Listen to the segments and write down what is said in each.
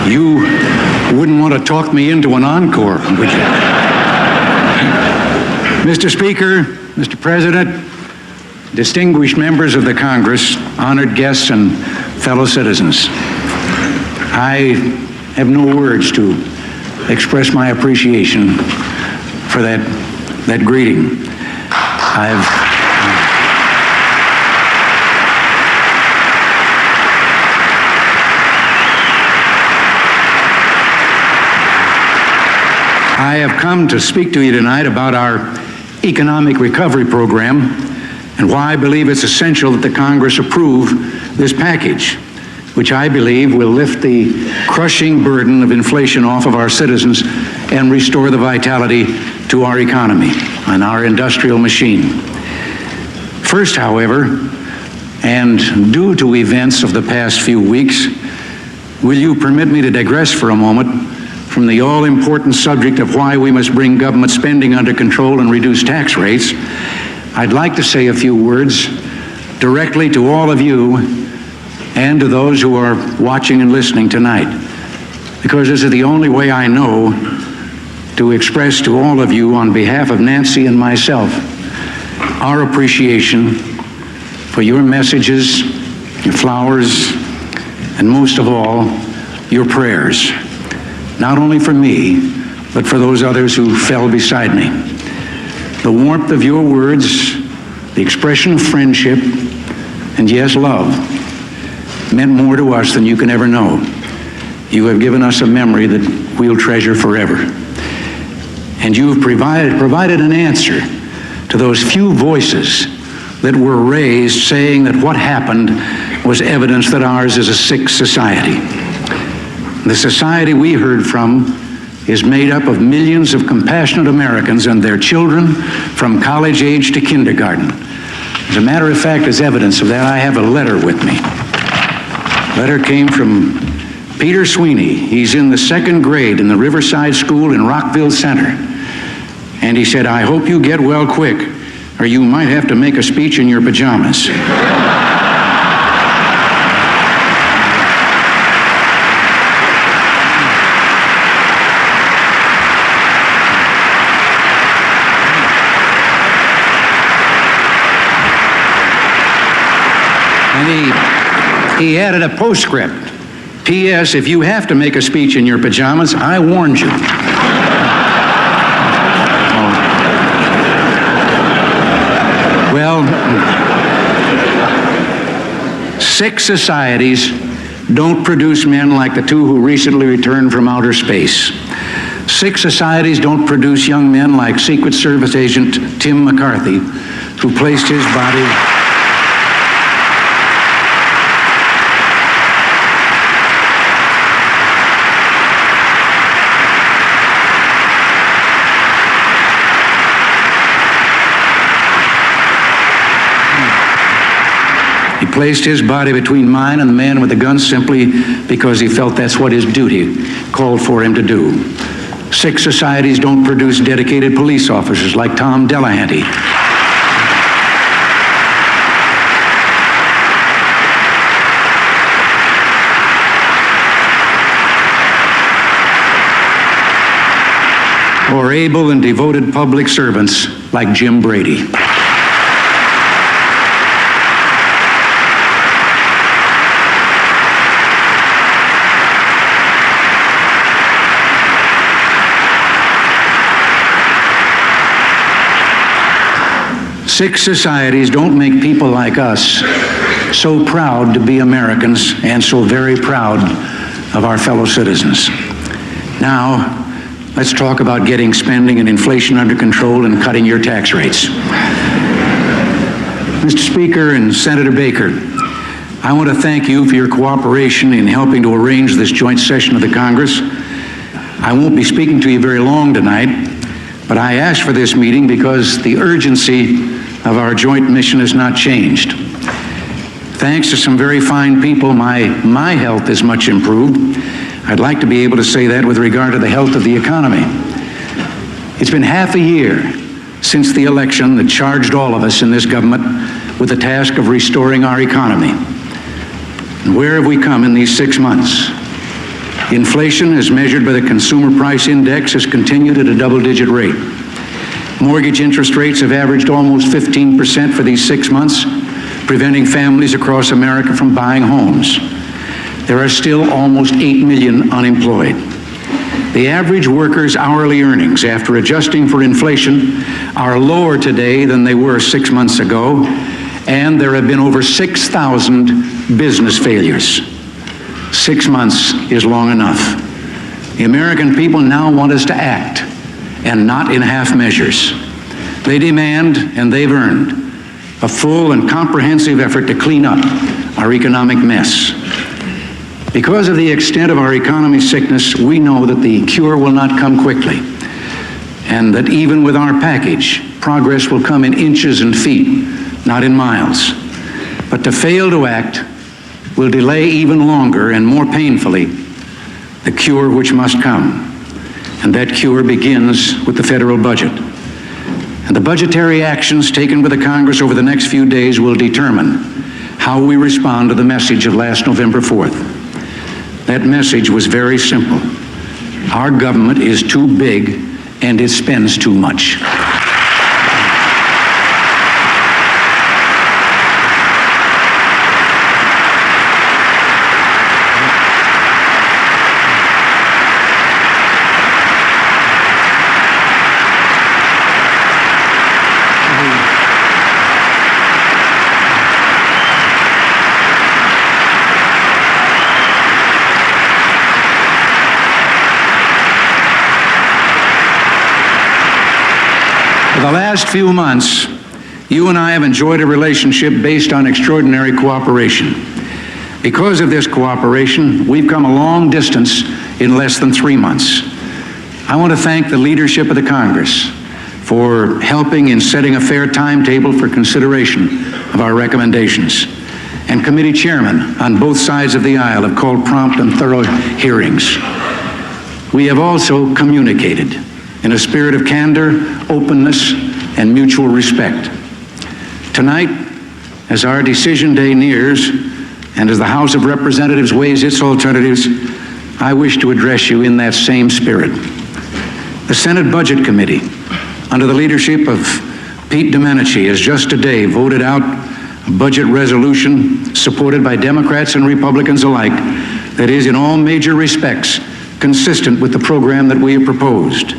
You wouldn't want to talk me into an encore, would you? Mr. Speaker, Mr. President, distinguished members of the Congress, honored guests, and fellow citizens, I have no words to express my appreciation for that greeting. I have come to speak to you tonight about our economic recovery program and why I believe it's essential that the Congress approve this package, which I believe will lift the crushing burden of inflation off of our citizens and restore the vitality to our economy and our industrial machine. First, however, and due to events of the past few weeks, will you permit me to digress for a moment from the all-important subject of why we must bring government spending under control and reduce tax rates? I'd like to say a few words directly to all of you and to those who are watching and listening tonight, because this is the only way I know to express to all of you on behalf of Nancy and myself our appreciation for your messages, your flowers, and most of all, your prayers, not only for me, but for those others who fell beside me. The warmth of your words, the expression of friendship, and yes, love, meant more to us than you can ever know. You have given us a memory that we'll treasure forever. And you've provided an answer to those few voices that were raised saying that what happened was evidence that ours is a sick society. The society we heard from is made up of millions of compassionate Americans and their children from college age to kindergarten. As a matter of fact, as evidence of that, I have a letter with me. The letter came from Peter Sweeney. He's in the second grade in the Riverside School in Rockville Center. And he said, "I hope you get well quick, or you might have to make a speech in your pajamas." And he added a postscript. P.S. If you have to make a speech in your pajamas, I warned you. Well, sick societies don't produce men like the two who recently returned from outer space. Sick societies don't produce young men like Secret Service agent Tim McCarthy, who placed his body between mine and the man with the gun simply because he felt that's what his duty called for him to do. Sick societies don't produce dedicated police officers like Tom Delahanty. Or able and devoted public servants like Jim Brady. Sick societies don't make people like us so proud to be Americans and so very proud of our fellow citizens. Now, let's talk about getting spending and inflation under control and cutting your tax rates. Mr. Speaker and Senator Baker, I want to thank you for your cooperation in helping to arrange this joint session of the Congress. I won't be speaking to you very long tonight, but I asked for this meeting because the urgency of our joint mission has not changed. Thanks to some very fine people, my health is much improved. I'd like to be able to say that with regard to the health of the economy. It's been half a year since the election that charged all of us in this government with the task of restoring our economy. And where have we come in these 6 months? Inflation, as measured by the Consumer Price Index, has continued at a double-digit rate. Mortgage interest rates have averaged almost 15% for these 6 months, preventing families across America from buying homes. There are still almost 8 million unemployed. The average worker's hourly earnings, after adjusting for inflation, are lower today than they were 6 months ago, and there have been over 6,000 business failures. 6 months is long enough. The American people now want us to act, and not in half measures. They demand, and they've earned, a full and comprehensive effort to clean up our economic mess. Because of the extent of our economy's sickness, we know that the cure will not come quickly, and that even with our package, progress will come in inches and feet, not in miles. But to fail to act will delay even longer and more painfully the cure which must come. And that cure begins with the federal budget. And the budgetary actions taken by the Congress over the next few days will determine how we respond to the message of last November 4th. That message was very simple. Our government is too big and it spends too much. For the last few months, you and I have enjoyed a relationship based on extraordinary cooperation. Because of this cooperation, we've come a long distance in less than 3 months. I want to thank the leadership of the Congress for helping in setting a fair timetable for consideration of our recommendations. And committee chairmen on both sides of the aisle have called prompt and thorough hearings. We have also communicated in a spirit of candor, openness, and mutual respect. Tonight, as our decision day nears, and as the House of Representatives weighs its alternatives, I wish to address you in that same spirit. The Senate Budget Committee, under the leadership of Pete Domenici, has just today voted out a budget resolution supported by Democrats and Republicans alike that is in all major respects consistent with the program that we have proposed.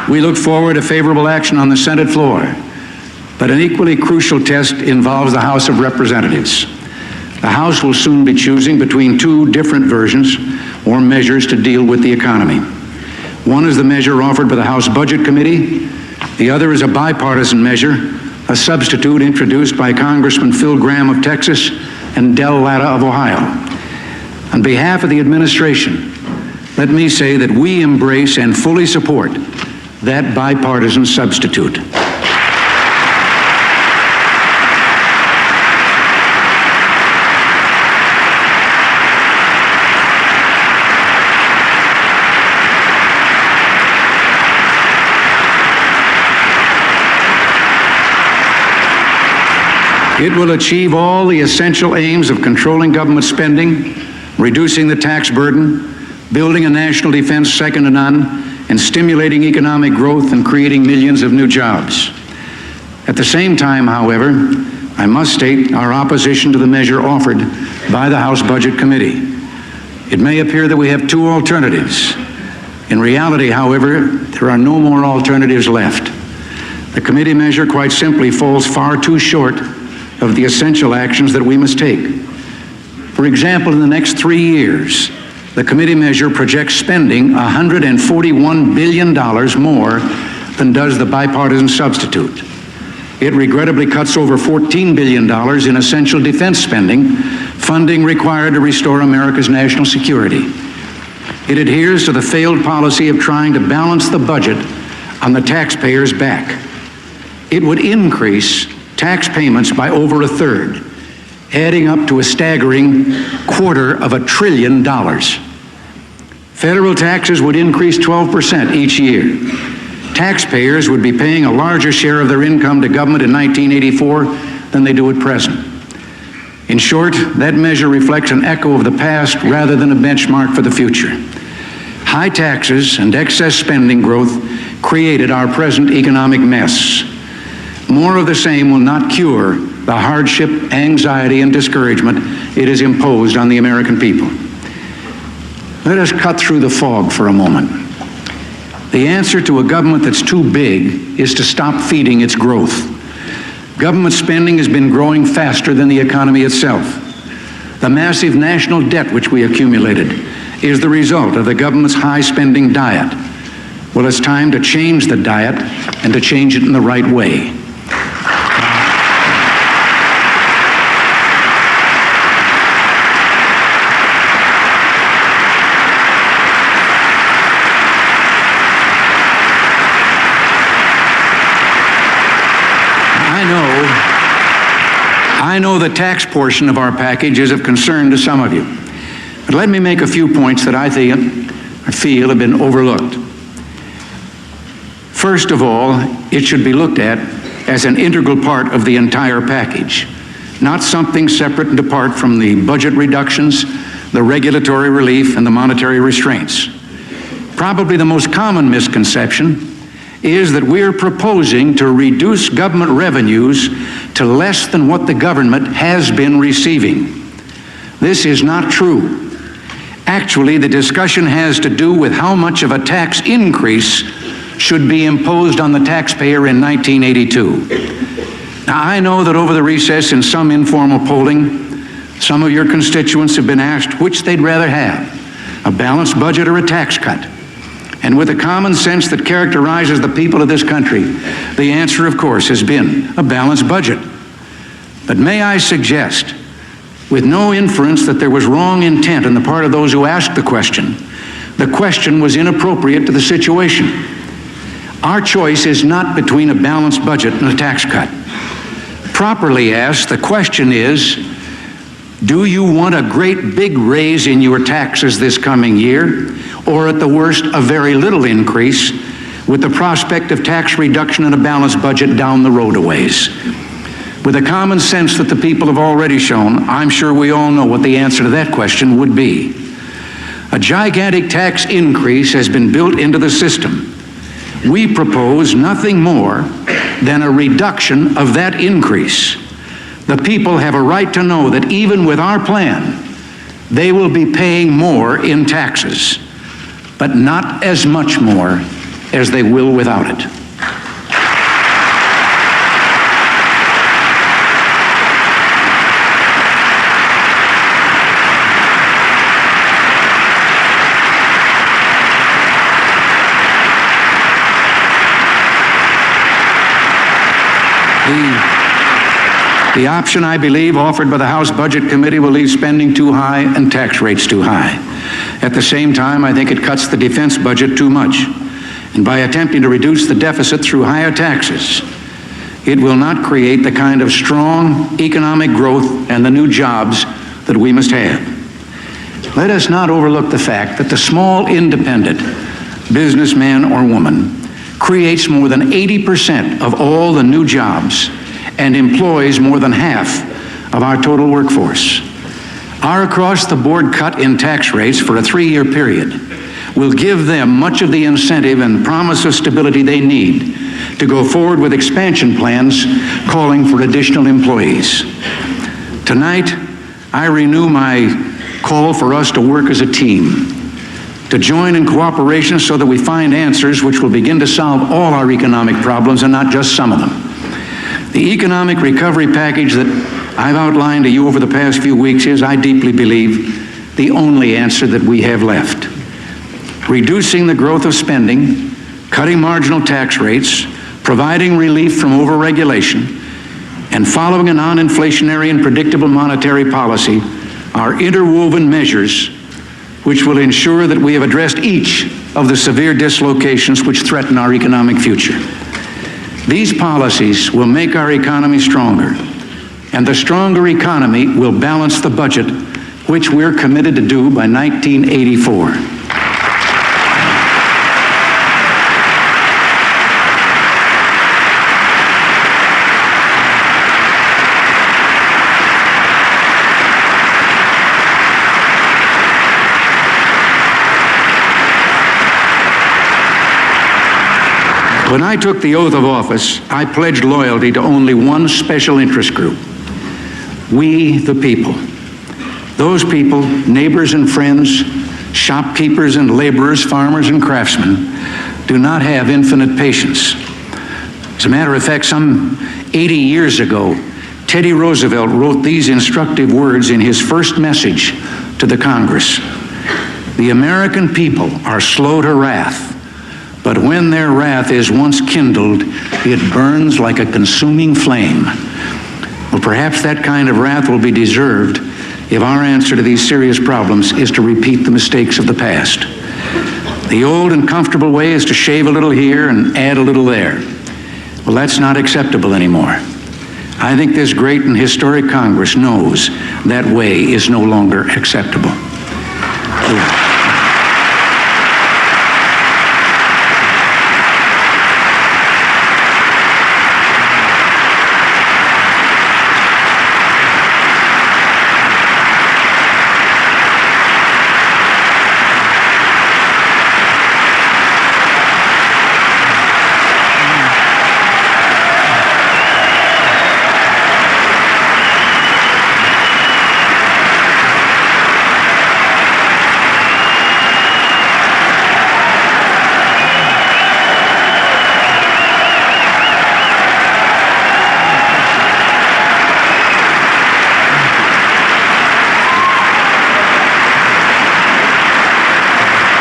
We look forward to favorable action on the Senate floor, but an equally crucial test involves the House of Representatives. The House will soon be choosing between two different versions or measures to deal with the economy. One is the measure offered by the House Budget Committee. The other is a bipartisan measure, a substitute introduced by Congressman Phil Gramm of Texas and Del Latta of Ohio. On behalf of the administration, let me say that we embrace and fully support that bipartisan substitute. It will achieve all the essential aims of controlling government spending, reducing the tax burden, building a national defense second to none, and stimulating economic growth and creating millions of new jobs. At the same time, however, I must state our opposition to the measure offered by the House Budget Committee. It may appear that we have two alternatives. In reality, however, there are no more alternatives left. The committee measure quite simply falls far too short of the essential actions that we must take. For example, in the next 3 years, the committee measure projects spending $141 billion more than does the bipartisan substitute. It regrettably cuts over $14 billion in essential defense spending, funding required to restore America's national security. It adheres to the failed policy of trying to balance the budget on the taxpayer's back. It would increase tax payments by over a third, adding up to a staggering $250 billion. Federal taxes would increase 12% each year. Taxpayers would be paying a larger share of their income to government in 1984 than they do at present. In short, that measure reflects an echo of the past rather than a benchmark for the future. High taxes and excess spending growth created our present economic mess. More of the same will not cure the hardship, anxiety, and discouragement it has imposed on the American people. Let us cut through the fog for a moment. The answer to a government that's too big is to stop feeding its growth. Government spending has been growing faster than the economy itself. The massive national debt which we accumulated is the result of the government's high spending diet. Well, it's time to change the diet and to change it in the right way. I know the tax portion of our package is of concern to some of you, but let me make a few points that I feel have been overlooked. First of all, it should be looked at as an integral part of the entire package, not something separate and apart from the budget reductions, the regulatory relief, and the monetary restraints. Probably the most common misconception is that we're proposing to reduce government revenues to less than what the government has been receiving. This is not true. Actually, the discussion has to do with how much of a tax increase should be imposed on the taxpayer in 1982. Now, I know that over the recess in some informal polling, some of your constituents have been asked which they'd rather have, a balanced budget or a tax cut. And with the common sense that characterizes the people of this country, the answer, of course, has been a balanced budget. But may I suggest, with no inference that there was wrong intent on the part of those who asked the question was inappropriate to the situation. Our choice is not between a balanced budget and a tax cut. Properly asked, the question is, do you want a great big raise in your taxes this coming year, or at the worst, a very little increase with the prospect of tax reduction and a balanced budget down the road a ways? With the common sense that the people have already shown, I'm sure we all know what the answer to that question would be. A gigantic tax increase has been built into the system. We propose nothing more than a reduction of that increase. The people have a right to know that even with our plan, they will be paying more in taxes, but not as much more as they will without it. The option, I believe, offered by the House Budget Committee will leave spending too high and tax rates too high. At the same time, I think it cuts the defense budget too much. And by attempting to reduce the deficit through higher taxes, it will not create the kind of strong economic growth and the new jobs that we must have. Let us not overlook the fact that the small independent businessman or woman creates more than 80% of all the new jobs and employs more than half of our total workforce. Our across-the-board cut in tax rates for a 3-year period will give them much of the incentive and promise of stability they need to go forward with expansion plans calling for additional employees. Tonight, I renew my call for us to work as a team, to join in cooperation so that we find answers which will begin to solve all our economic problems and not just some of them. The economic recovery package that I've outlined to you over the past few weeks is, I deeply believe, the only answer that we have left. Reducing the growth of spending, cutting marginal tax rates, providing relief from overregulation, and following a non-inflationary and predictable monetary policy are interwoven measures which will ensure that we have addressed each of the severe dislocations which threaten our economic future. These policies will make our economy stronger, and the stronger economy will balance the budget, which we're committed to do by 1984. When I took the oath of office, I pledged loyalty to only one special interest group: we the people. Those people, neighbors and friends, shopkeepers and laborers, farmers and craftsmen, do not have infinite patience. As a matter of fact, some 80 years ago, Teddy Roosevelt wrote these instructive words in his first message to the Congress: "The American people are slow to wrath, but when their wrath is once kindled, it burns like a consuming flame." Well, perhaps that kind of wrath will be deserved if our answer to these serious problems is to repeat the mistakes of the past. The old and comfortable way is to shave a little here and add a little there. Well, that's not acceptable anymore. I think this great and historic Congress knows that way is no longer acceptable.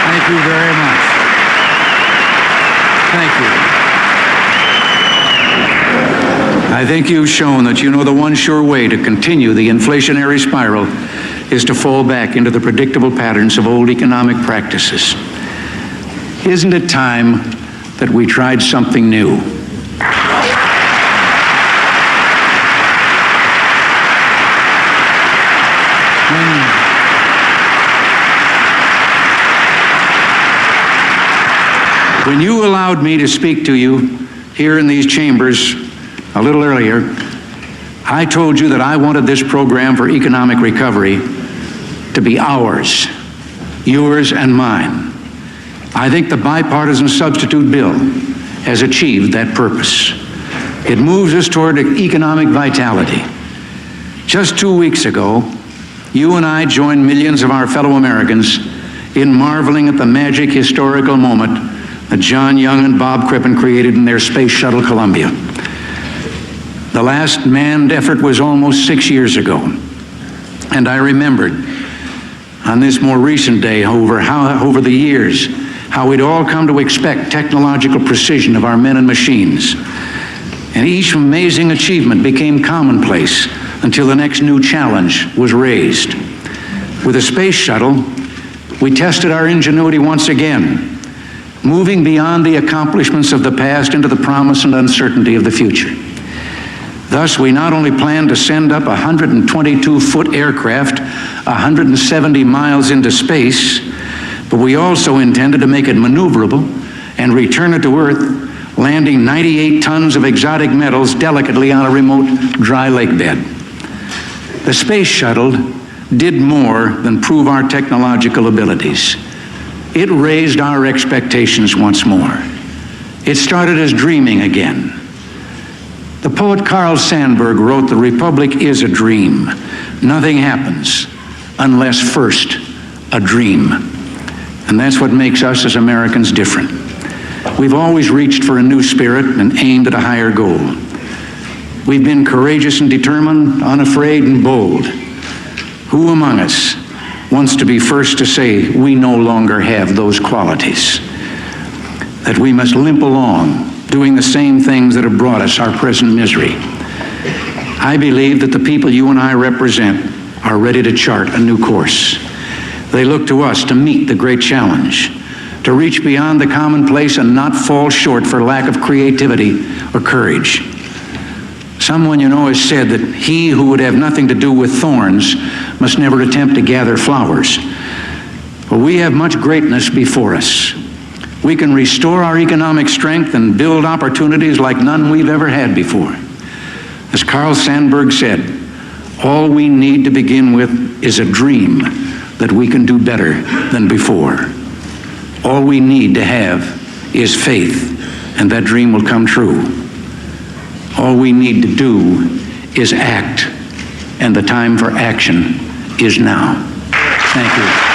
Thank you very much. Thank you. I think you've shown that you know the one sure way to continue the inflationary spiral is to fall back into the predictable patterns of old economic practices. Isn't it time that we tried something new? When you allowed me to speak to you here in these chambers a little earlier, I told you that I wanted this program for economic recovery to be ours, yours and mine. I think the bipartisan substitute bill has achieved that purpose. It moves us toward economic vitality. Just 2 weeks ago, you and I joined millions of our fellow Americans in marveling at the magic historical moment that John Young and Bob Crippen created in their space shuttle Columbia. The last manned effort was almost 6 years ago, and I remembered on this more recent day over the years how we'd all come to expect technological precision of our men and machines. And each amazing achievement became commonplace until the next new challenge was raised. With the space shuttle, we tested our ingenuity once again, moving beyond the accomplishments of the past into the promise and uncertainty of the future. Thus, we not only planned to send up a 122-foot aircraft 170 miles into space, but we also intended to make it maneuverable and return it to Earth, landing 98 tons of exotic metals delicately on a remote dry lake bed. The space shuttle did more than prove our technological abilities. It raised our expectations once more. It started us dreaming again. The poet Carl Sandburg wrote, "The Republic is a dream. Nothing happens unless first a dream." And that's what makes us as Americans different. We've always reached for a new spirit and aimed at a higher goal. We've been courageous and determined, unafraid and bold. Who among us wants to be first to say we no longer have those qualities? That we must limp along, doing the same things that have brought us our present misery. I believe that the people you and I represent are ready to chart a new course. They look to us to meet the great challenge, to reach beyond the commonplace and not fall short for lack of creativity or courage. Someone you know has said that he who would have nothing to do with thorns must never attempt to gather flowers. But we have much greatness before us. We can restore our economic strength and build opportunities like none we've ever had before. As Carl Sandburg said, all we need to begin with is a dream that we can do better than before. All we need to have is faith and that dream will come true. All we need to do is act, and the time for action is now. Thank you.